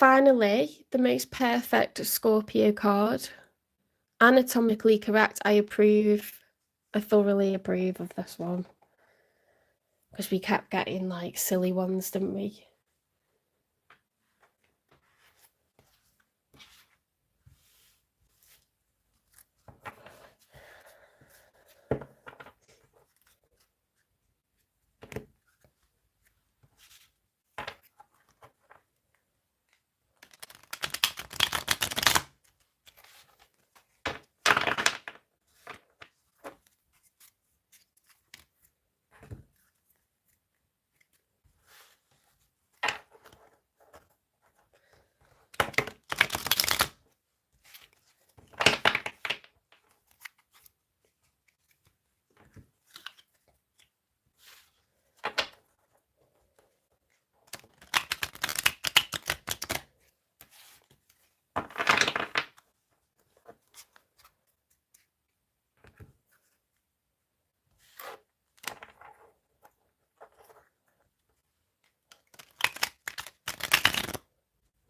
Finally, the most perfect Scorpio card. Anatomically correct. I approve. I thoroughly approve of this one. Because we kept getting like silly ones, didn't we?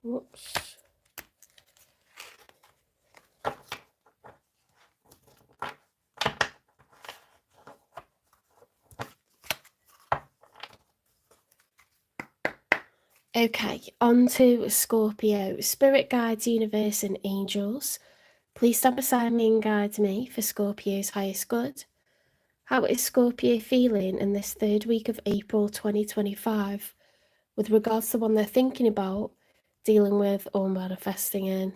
Whoops. Okay, on to Scorpio. Spirit guides, universe, and angels. Please stand beside me and guide me for Scorpio's highest good. How is Scorpio feeling in this third week of April 2025 with regards to the one they're thinking about, dealing with, or manifesting in?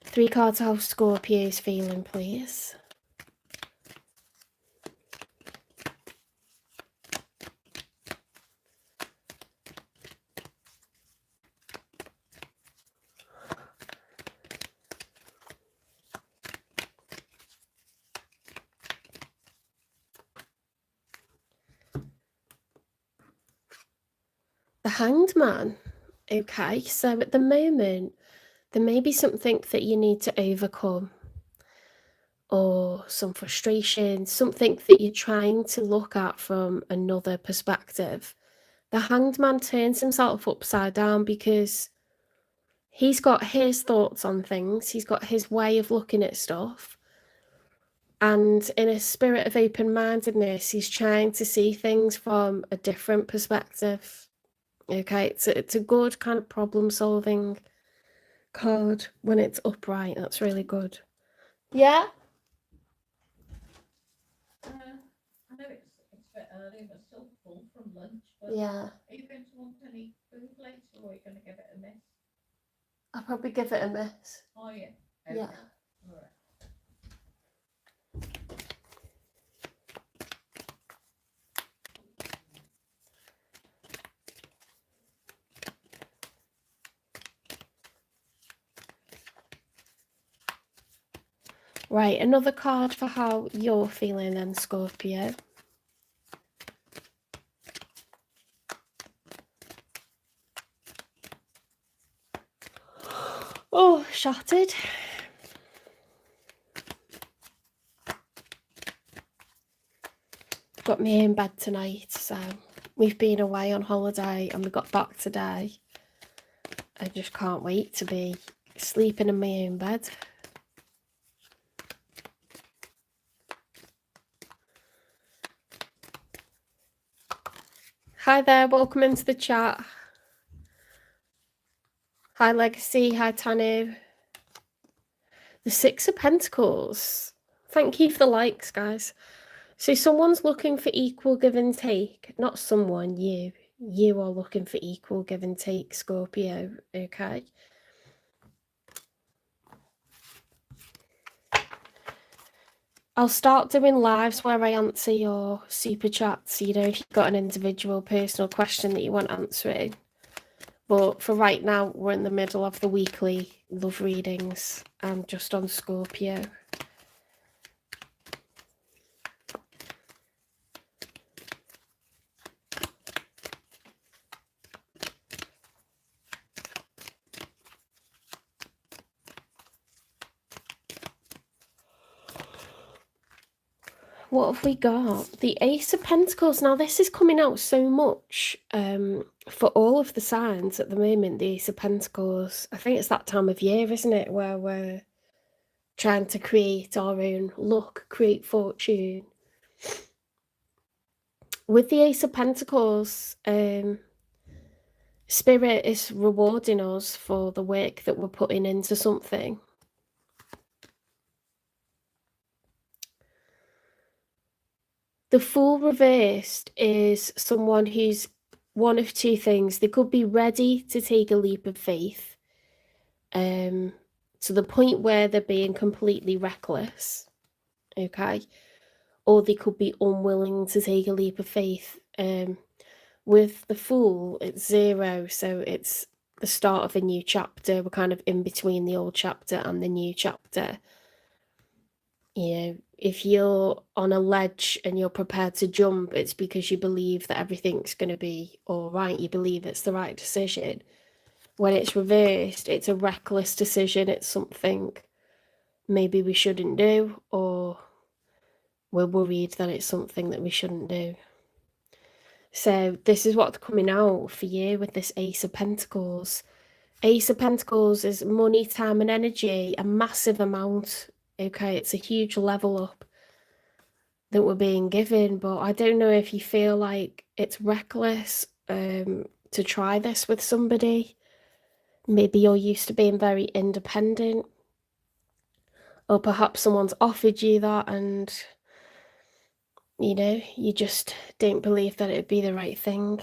3 cards how Scorpio's feeling, please. The Hanged Man. Okay, so at the moment, there may be something that you need to overcome, or some frustration, something that you're trying to look at from another perspective. The Hanged Man turns himself upside down because he's got his thoughts on things, he's got his way of looking at stuff, and in a spirit of open-mindedness, he's trying to see things from a different perspective. Okay, it's a good kind of problem-solving card when it's upright. That's really good. Yeah? I know it's a bit early, but still full from lunch. But Yeah. Are you going to want any food later, or are you going to give it a miss? I'll probably give it a miss. Oh, yeah. Okay. Yeah. All right. Right, another card for how you're feeling then, Scorpio. Oh, shattered. Got me in bed tonight, so we've been away on holiday and we got back today. I just can't wait to be sleeping in my own bed. Hi there, welcome into the chat. Hi Legacy, hi Tanu. The 6 of Pentacles. Thank you for the likes, guys. So someone's looking for equal give and take. Not someone, you. You are looking for equal give and take, Scorpio, okay? I'll start doing lives where I answer your super chats, you know, if you've got an individual personal question that you want answering. But for right now, we're in the middle of the weekly love readings. I'm just on Scorpio. What have we got? The Ace of Pentacles. Now, this is coming out so much for all of the signs at the moment, the Ace of Pentacles, I think it's that time of year, isn't it, where we're trying to create our own luck, create fortune. With the Ace of Pentacles, Spirit is rewarding us for the work that we're putting into something. The Fool reversed is someone who's one of two things. They could be ready to take a leap of faith, to the point where they're being completely reckless, okay? Or they could be unwilling to take a leap of faith. With the Fool, it's 0, so it's the start of a new chapter. We're kind of in between the old chapter and the new chapter. You know, if you're on a ledge and you're prepared to jump, it's because you believe that everything's going to be all right. You believe it's the right decision. When it's reversed, it's a reckless decision. It's something maybe we shouldn't do, or we're worried that it's something that we shouldn't do. So this is what's coming out for you with this Ace of Pentacles. Ace of Pentacles is money, time and energy, a massive amount. Okay, it's a huge level up that we're being given, but I don't know if you feel like it's reckless to try this with somebody. Maybe you're used to being very independent, or perhaps someone's offered you that and you know, you just don't believe that it'd be the right thing.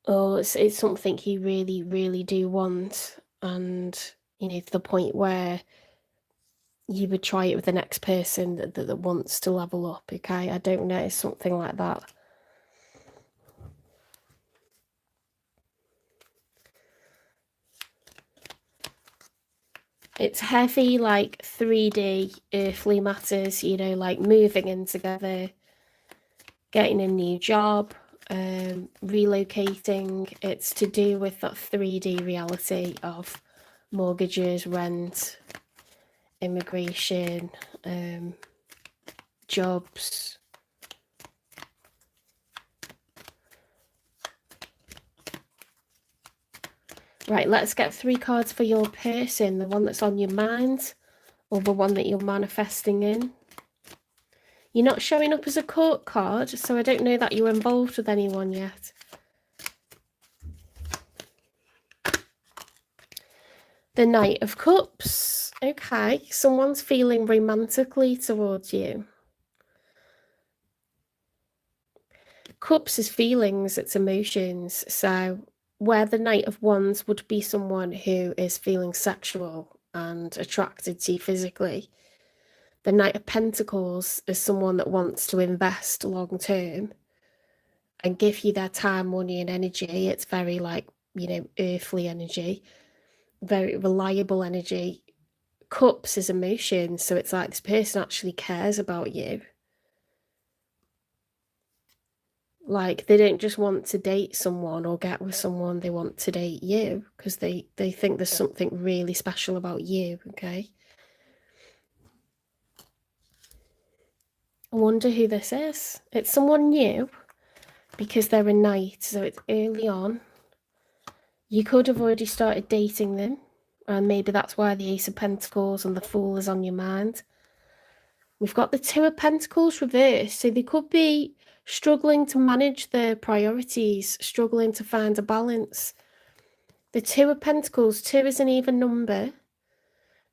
Or it's something you really, really do want, and you know, to the point where you would try it with the next person that wants to level up, okay? I don't know, it's something like that. It's heavy, like 3D earthly matters, you know, like moving in together, getting a new job, relocating. It's to do with that 3D reality of mortgages, rent, immigration, jobs. Right, let's get 3 cards for your person, the one that's on your mind or the one that you're manifesting in. You're not showing up as a court card, so I don't know that you're involved with anyone yet. The Knight of Cups. Okay, someone's feeling romantically towards you. Cups is feelings, it's emotions. So where the Knight of Wands would be someone who is feeling sexual and attracted to you physically, the Knight of Pentacles is someone that wants to invest long term and give you their time, money and energy. It's very like, you know, earthly energy, very reliable energy. Cups is emotion, so it's like this person actually cares about you. Like, they don't just want to date someone or get with someone, they want to date you because they think there's something really special about you, okay? I wonder who this is. It's someone new because they're a knight, so it's early on. You could have already started dating them, and maybe that's why the Ace of Pentacles and the Fool is on your mind. We've got the Two of Pentacles reversed, so they could be struggling to manage their priorities, struggling to find a balance. The Two of Pentacles, 2 is an even number.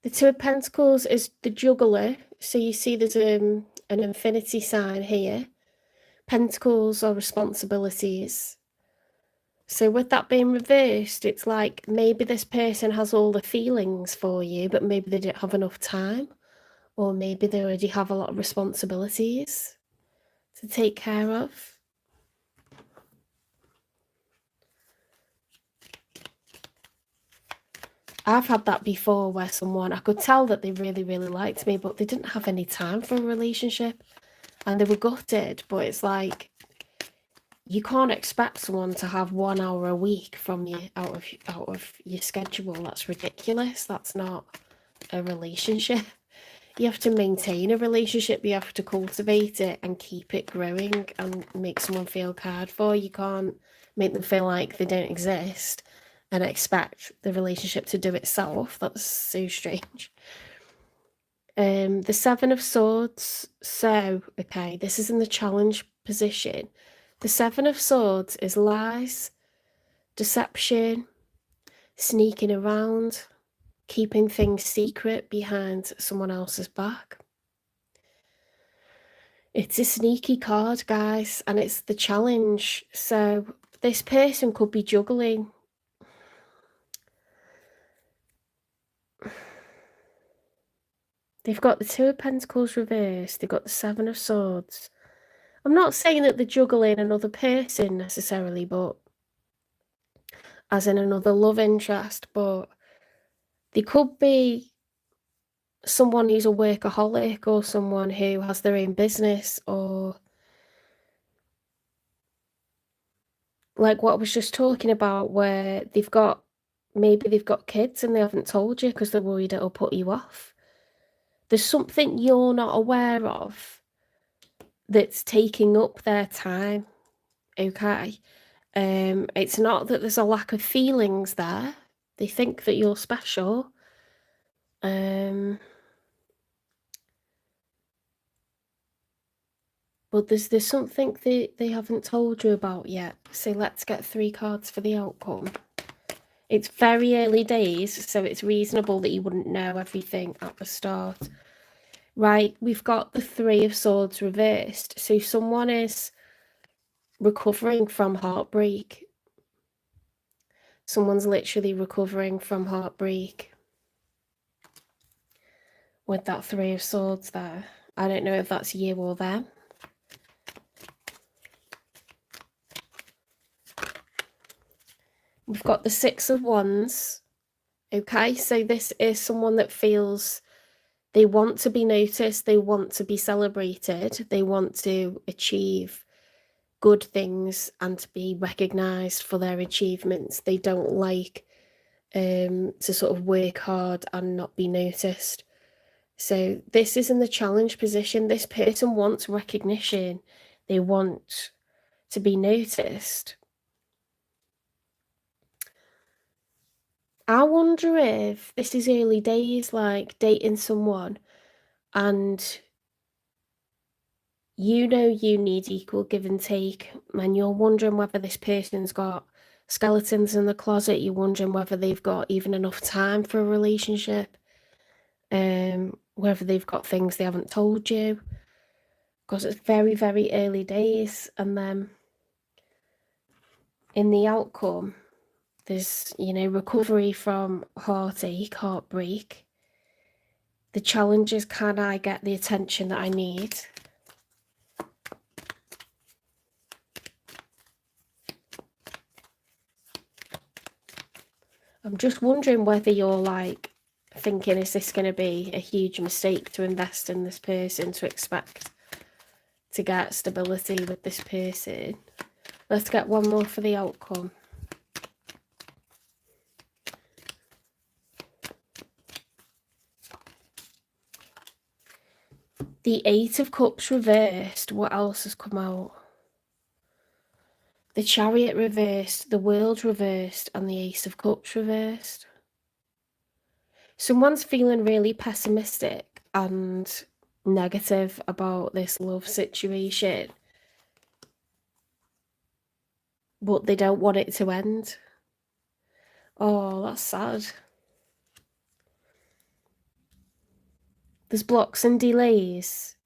The Two of Pentacles is the juggler, so you see there's an infinity sign here. Pentacles are responsibilities. So with that being reversed, it's like maybe this person has all the feelings for you, but maybe they didn't have enough time. Or maybe they already have a lot of responsibilities to take care of. I've had that before where someone, I could tell that they really, really liked me, but they didn't have any time for a relationship. And they were gutted, but it's like, you can't expect someone to have 1 hour a week from you out of your schedule. That's ridiculous. That's not a relationship. You have to maintain a relationship, you have to cultivate it and keep it growing and make someone feel cared for. You can't make them feel like they don't exist and expect the relationship to do itself. That's so strange. The Seven of Swords. So, okay, this is in the challenge position. The Seven of Swords is lies, deception, sneaking around, keeping things secret behind someone else's back. It's a sneaky card, guys, and it's the challenge. So this person could be juggling. They've got the Two of Pentacles reversed. They've got the Seven of Swords. I'm not saying that they're juggling another person necessarily, but as in another love interest, but they could be someone who's a workaholic or someone who has their own business, or like what I was just talking about, where maybe they've got kids and they haven't told you because they're worried it'll put you off. There's something you're not aware of that's taking up their time, okay? It's not that there's a lack of feelings there. They think that you're special. But there's something they haven't told you about yet. So let's get 3 cards for the outcome. It's very early days, so it's reasonable that you wouldn't know everything at the start. Right, we've got the Three of Swords reversed. So someone is recovering from heartbreak. Someone's literally recovering from heartbreak with that Three of Swords there. I don't know if that's you or them. We've got the Six of Wands. Okay, so this is someone that feels they want to be noticed, they want to be celebrated, they want to achieve good things and to be recognised for their achievements. They don't like to sort of work hard and not be noticed. So this is in the challenge position. This person wants recognition. They want to be noticed. I wonder if this is early days, like dating someone, and you know you need equal give and take, and you're wondering whether this person's got skeletons in the closet. You're wondering whether they've got even enough time for a relationship, whether they've got things they haven't told you, because it's very, very early days. And then in the outcome, there's, recovery from heartache, heartbreak. The challenge is, can I get the attention that I need? I'm just wondering whether you're like thinking, is this going to be a huge mistake to invest in this person, to expect to get stability with this person? Let's get one more for the outcome. The Eight of Cups reversed. What else has come out? The Chariot reversed, the World reversed, and the Ace of Cups reversed. Someone's feeling really pessimistic and negative about this love situation, but they don't want it to end. Oh, that's sad. There's blocks and delays.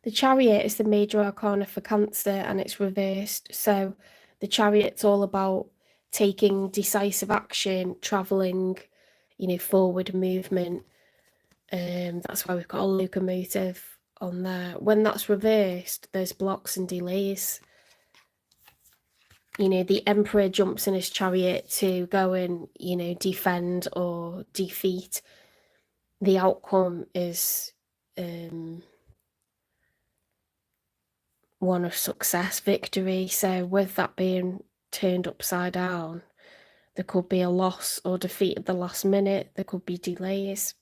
The Chariot is the major arcana for Cancer, and it's reversed. So the Chariot's all about taking decisive action, travelling, forward movement. That's why we've got a locomotive on there. When that's reversed, there's blocks and delays. The Emperor jumps in his chariot to go and, defend or defeat. The outcome is one of success, victory. So with that being turned upside down, There could be a loss or defeat at the last minute. There could be delays.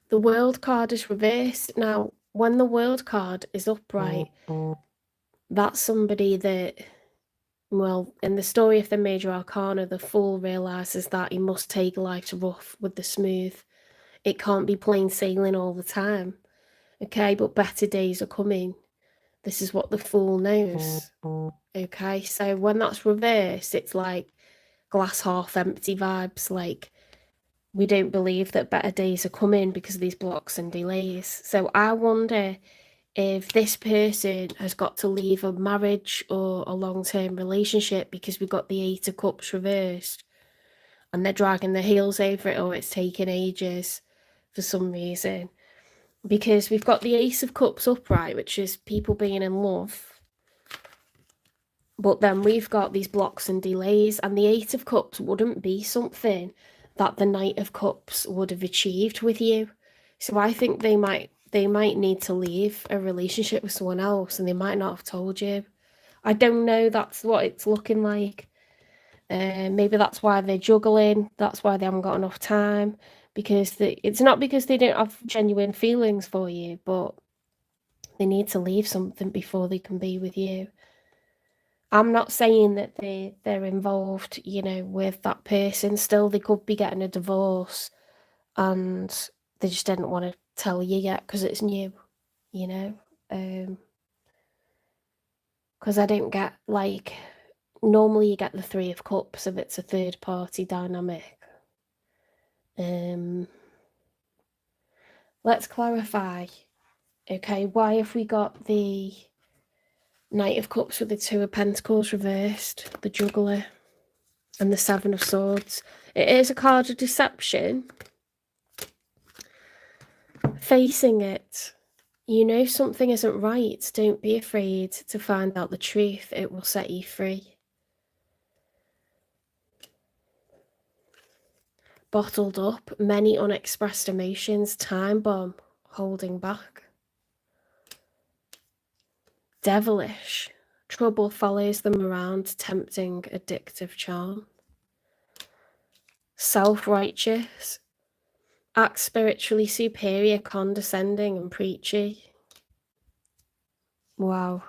The World card is reversed. Now, when the World card is upright, that's somebody that, well, in the story of the Major Arcana, the Fool realises that he must take life's rough with the smooth. It can't be plain sailing all the time. Okay, but better days are coming. This is what the Fool knows. Okay, so when that's reversed, it's like glass half empty vibes, like we don't believe that better days are coming because of these blocks and delays. So I wonder if this person has got to leave a marriage or a long-term relationship because we've got the Eight of Cups reversed and they're dragging their heels over it, or it's taking ages for some reason. Because we've got the Ace of Cups upright, which is people being in love. But then we've got these blocks and delays, and the Eight of Cups wouldn't be something that the Knight of Cups would have achieved with you. So I think they might need to leave a relationship with someone else, and they might not have told you. I don't know, that's what it's looking like. Maybe that's why they're juggling, that's why they haven't got enough time, because it's not because they don't have genuine feelings for you, but they need to leave something before they can be with you. I'm not saying that they're involved, you know, with that person. Still, they could be getting a divorce and they just didn't want to tell you yet because it's new, you know. Because I don't get, like, normally you get the Three of Cups if it's a third party dynamic. Let's clarify. Okay, why have we got the Knight of Cups with the Two of Pentacles reversed, the Juggler, and the Seven of Swords? It is a card of deception. Facing it, you know something isn't right. Don't be afraid to find out the truth. It will set you free. Bottled up, many unexpressed emotions, time bomb, holding back. Devilish, trouble follows them around, tempting, addictive charm. Self-righteous, act spiritually superior, condescending and preachy. Wow.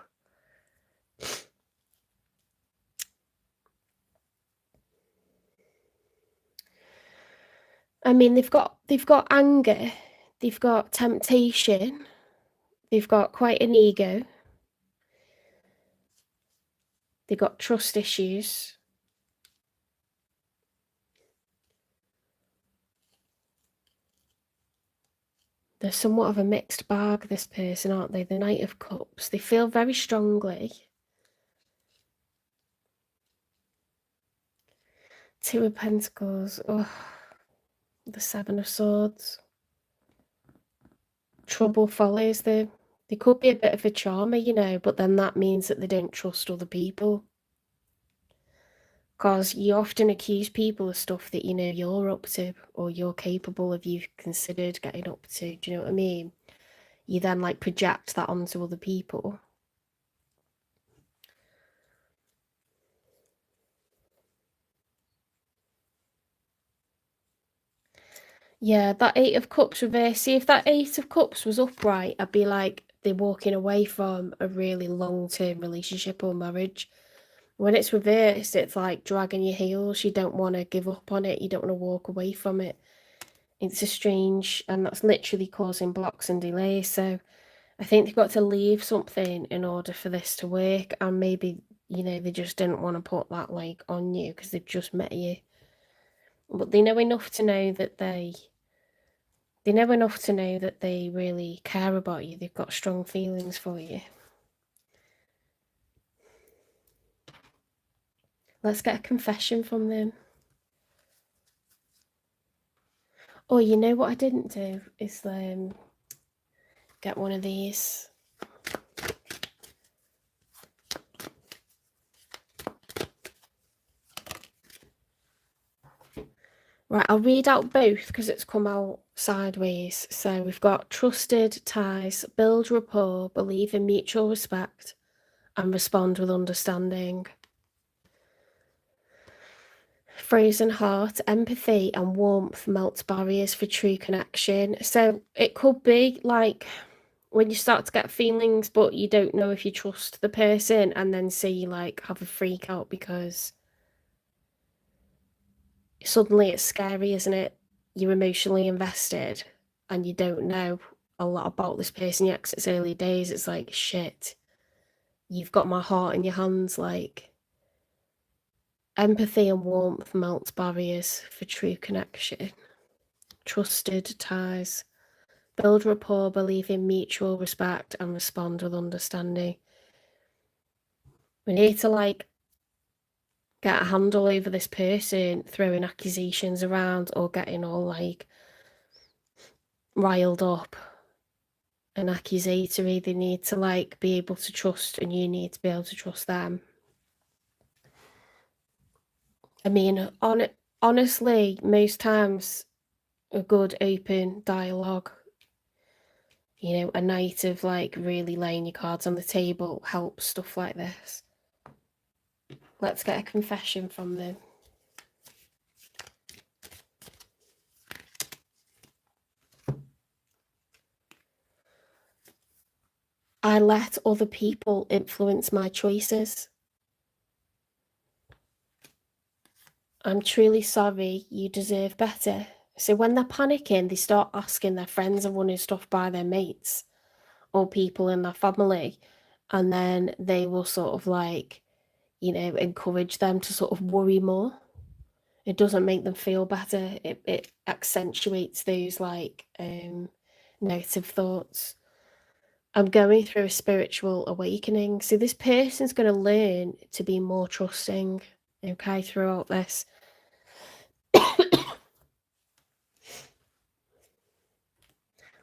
I mean, they've got anger, they've got temptation, they've got quite an ego, they've got trust issues. They're somewhat of a mixed bag, this person, aren't they? The Knight of Cups. They feel very strongly. Two of Pentacles. Oh, the Seven of Swords. Trouble follows them. They could be a bit of a charmer, you know, but then that means that they don't trust other people. Because you often accuse people of stuff that you know you're up to, or you're capable of, you've considered getting up to. Do you know what I mean? You then like project that onto other people. Yeah, that Eight of Cups reverse. See, if that Eight of Cups was upright, I'd be like, they're walking away from a really long-term relationship or marriage. When it's reversed, it's like dragging your heels. You don't want to give up on it. You don't want to walk away from it. It's a strange, and that's literally causing blocks and delays. So I think they've got to leave something in order for this to work. And maybe, you know, they just didn't want to put that like on you because they've just met you. But they know enough to know that they really care about you. They've got strong feelings for you. Let's get a confession from them. Oh, you know what I didn't do is get one of these. Right, I'll read out both because it's come out sideways. So we've got trusted ties, build rapport, believe in mutual respect, and respond with understanding. Frozen heart, empathy and warmth melts barriers for true connection. So it could be like when you start to get feelings, but you don't know if you trust the person, and then say you like have a freak out because suddenly it's scary, isn't it? You're emotionally invested and you don't know a lot about this person yet 'cause it's early days. It's like, shit, you've got my heart in your hands. Like, empathy and warmth melts barriers for true connection. Trusted ties. Build rapport, believe in mutual respect, and respond with understanding. We need to like get a handle over this person throwing accusations around or getting all like riled up and accusatory. They need to like be able to trust, and you need to be able to trust them. I mean, honestly, most times a good open dialogue, you know, a night of like really laying your cards on the table helps stuff like this. Let's get a confession from them. I let other people influence my choices. I'm truly sorry, you deserve better. So when they're panicking, they start asking their friends and running stuff by their mates or people in their family. And then they will sort of like, you know, encourage them to sort of worry more. It doesn't make them feel better. It accentuates those like negative thoughts. I'm going through a spiritual awakening. So this person's going to learn to be more trusting, okay, throughout this.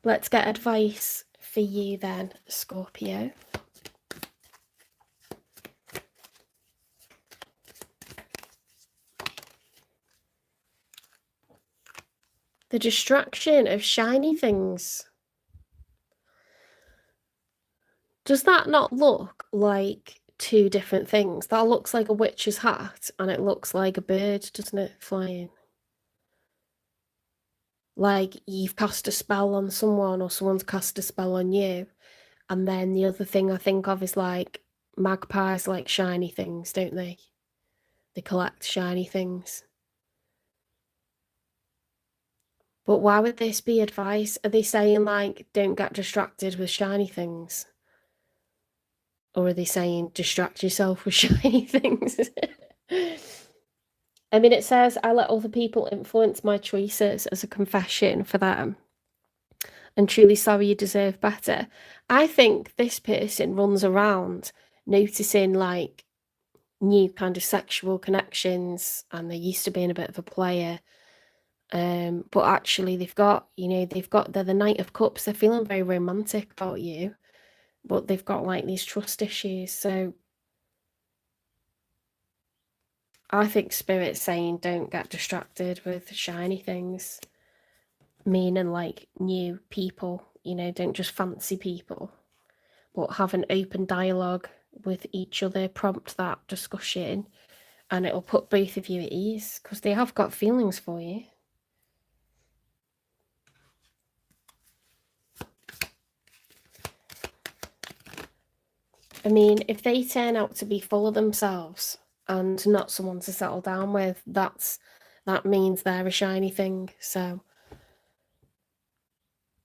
Let's get advice for you then, Scorpio. The distraction of shiny things. Does that not look like two different things? That looks like a witch's hat and it looks like a bird, doesn't it, flying? Like you've cast a spell on someone or someone's cast a spell on you. And then the other thing I think of is like magpies like shiny things, don't they? They collect shiny things. But why would this be advice? Are they saying like don't get distracted with shiny things? Or are they saying distract yourself with shiny things? I mean, it says I let other people influence my choices as a confession for them. And truly sorry, you deserve better. I think this person runs around noticing like new kind of sexual connections, and they're used to being a bit of a player. But actually they've got, you know, they're the Knight of Cups. They're feeling very romantic about you, but they've got like these trust issues. So I think Spirit's saying don't get distracted with shiny things, meaning like new people, you know, don't just fancy people, but have an open dialogue with each other, prompt that discussion, and it'll put both of you at ease because they have got feelings for you. I mean, if they turn out to be full of themselves and not someone to settle down with, that means they're a shiny thing. So,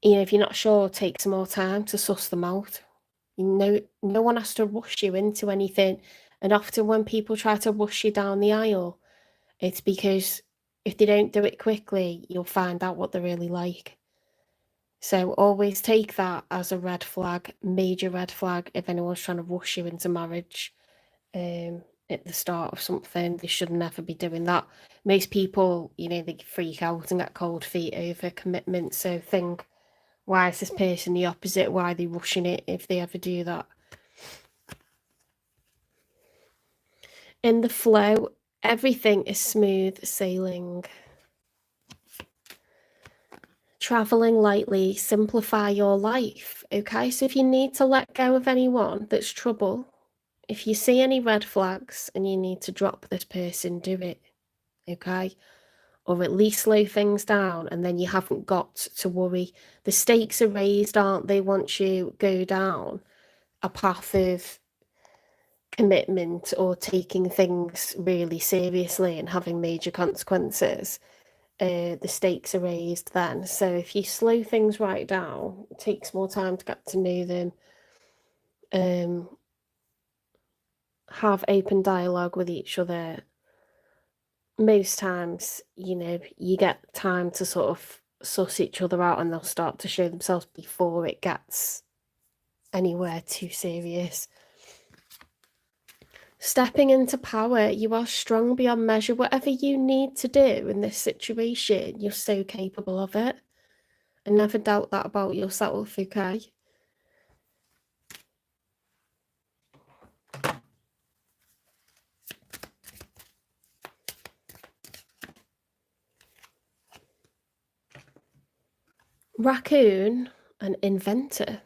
you know, if you're not sure, take some more time to suss them out. You know, no one has to rush you into anything. And often when people try to rush you down the aisle, it's because if they don't do it quickly, you'll find out what they're really like. So always take that as a red flag, major red flag, if anyone's trying to rush you into marriage. At the start of something, they should never be doing that. Most people, you know, they freak out and get cold feet over commitment. So think, why is this person the opposite? Why are they rushing it if they ever do that? In the flow, everything is smooth sailing. Traveling lightly, simplify your life, okay? So if you need to let go of anyone that's trouble, if you see any red flags and you need to drop this person, do it. okay? Or at least slow things down, and then you haven't got to worry. The stakes are raised, aren't they, once you go down a path of commitment or taking things really seriously and having major consequences. The stakes are raised then. So if you slow things right down, it takes more time to get to know them, have open dialogue with each other. Most times, you get time to sort of suss each other out, and they'll start to show themselves before it gets anywhere too serious. Stepping into power, you are strong beyond measure. Whatever you need to do in this situation, you're so capable of it. And never doubt that about yourself, okay? Raccoon, an inventor.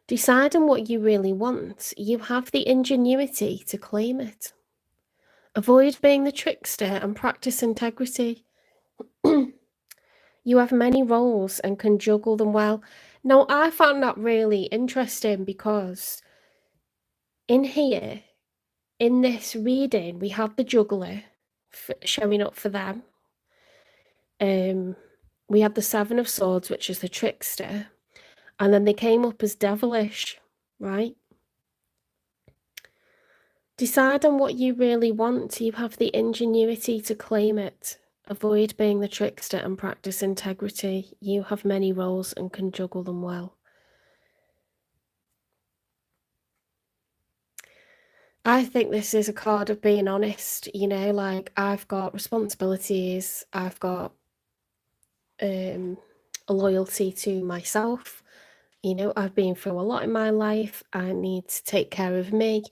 Decide on what you really want. You have the ingenuity to claim it. Avoid being the trickster and practice integrity. You have many roles and can juggle them well. Now, I found that really interesting because in here, in this reading, we have the juggler showing up for them. We had the Seven of Swords, which is the trickster, and then they came up as devilish, right? Decide on what you really want. You have the ingenuity to claim it. Avoid being the trickster and practice integrity. You have many roles and can juggle them well. I think this is a card of being honest, like I've got responsibilities, I've got a loyalty to myself. I've been through a lot in my life. I need to take care of me.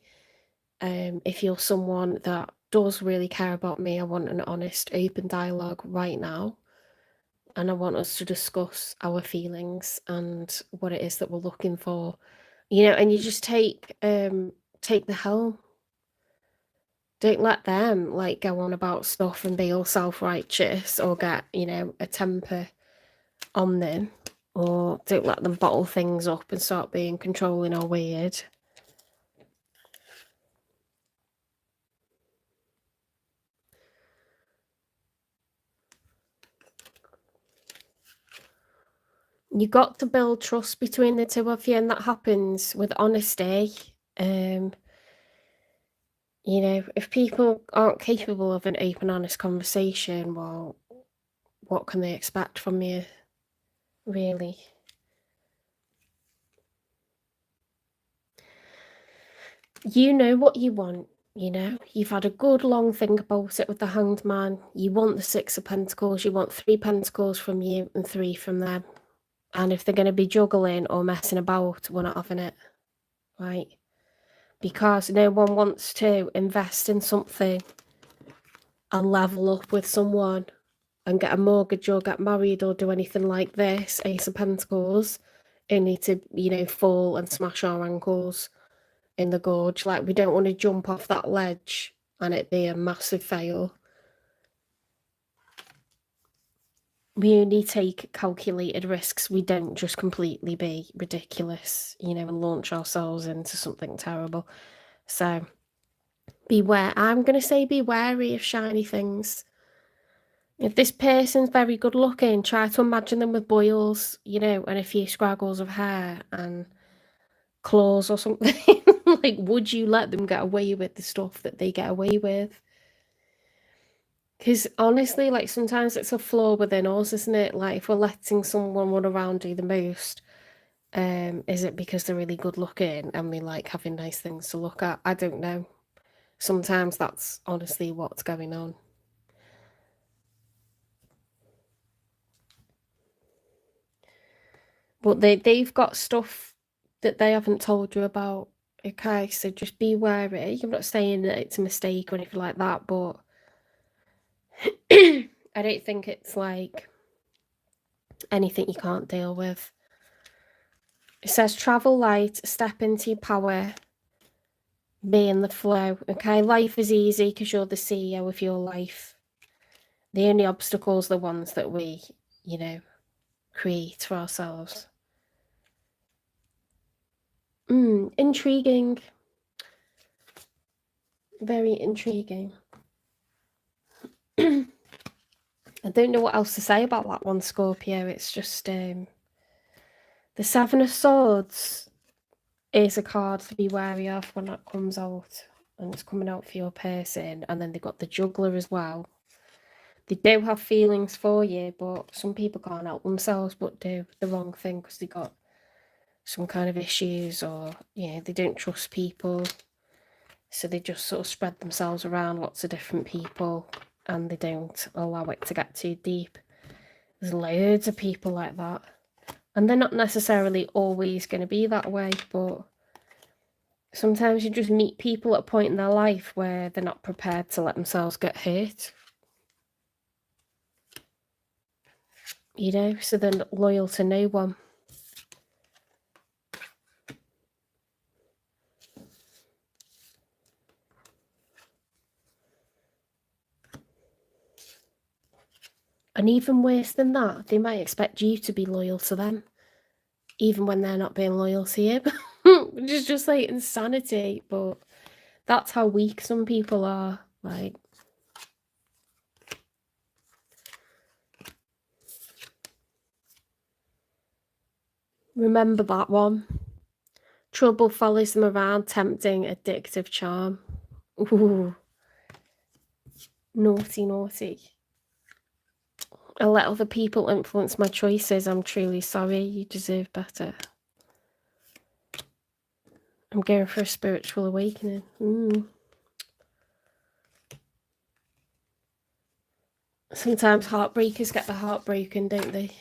If you're someone that does really care about me, I want an honest, open dialogue right now. And I want us to discuss our feelings and what it is that we're looking for. And you just take the helm. Don't let them go on about stuff and be all self-righteous or get, a temper on them, or don't let them bottle things up and start being controlling or weird. You got to build trust between the two of you, and that happens with honesty. If people aren't capable of an open, honest conversation, well, what can they expect from you, really? You know what you want, You've had a good long think about it with the Hanged Man. You want the Six of Pentacles. You want 3 Pentacles from you and 3 from them. And if they're going to be juggling or messing about, we're not having it, right? Because no one wants to invest in something and level up with someone and get a mortgage or get married or do anything like this, Ace of Pentacles, only to, fall and smash our ankles in the gorge. Like, we don't want to jump off that ledge and it be a massive fail. We only take calculated risks. We don't just completely be ridiculous, and launch ourselves into something terrible. So beware. I'm going to say be wary of shiny things. If this person's very good looking, try to imagine them with boils, and a few scraggles of hair and claws or something. Like, would you let them get away with the stuff that they get away with? Because honestly, sometimes it's a flaw within us, isn't it? Like, if we're letting someone run around do the most, is it because they're really good looking and we like having nice things to look at? I don't know. Sometimes that's honestly what's going on. But they've got stuff that they haven't told you about. Okay, so just be wary. I'm not saying that it's a mistake or anything like that, but I don't think it's like anything you can't deal with. It says travel light, step into your power, Be in the flow, okay? Life is easy because you're the CEO of your life. The only obstacles are the ones that we, create for ourselves. Intriguing. Very intriguing. I don't know what else to say about that one, Scorpio. It's just the Seven of Swords is a card to be wary of when that comes out, and it's coming out for your person. And then they've got the Juggler as well. They do have feelings for you, but some people can't help themselves but do the wrong thing because they got some kind of issues, or they don't trust people, so they just sort of spread themselves around lots of different people and they don't allow it to get too deep. There's loads of people like that, and they're not necessarily always going to be that way, but sometimes you just meet people at a point in their life where they're not prepared to let themselves get hurt, so they're not loyal to no one. And even worse than that, they might expect you to be loyal to them, even when they're not being loyal to you, which is just like insanity. But that's how weak some people are. Like, remember that one. Trouble follows them around, tempting, addictive charm. Ooh. Naughty, naughty. I let other people influence my choices. I'm truly sorry. You deserve better. I'm going for a spiritual awakening. Sometimes heartbreakers get their heart broken, don't they?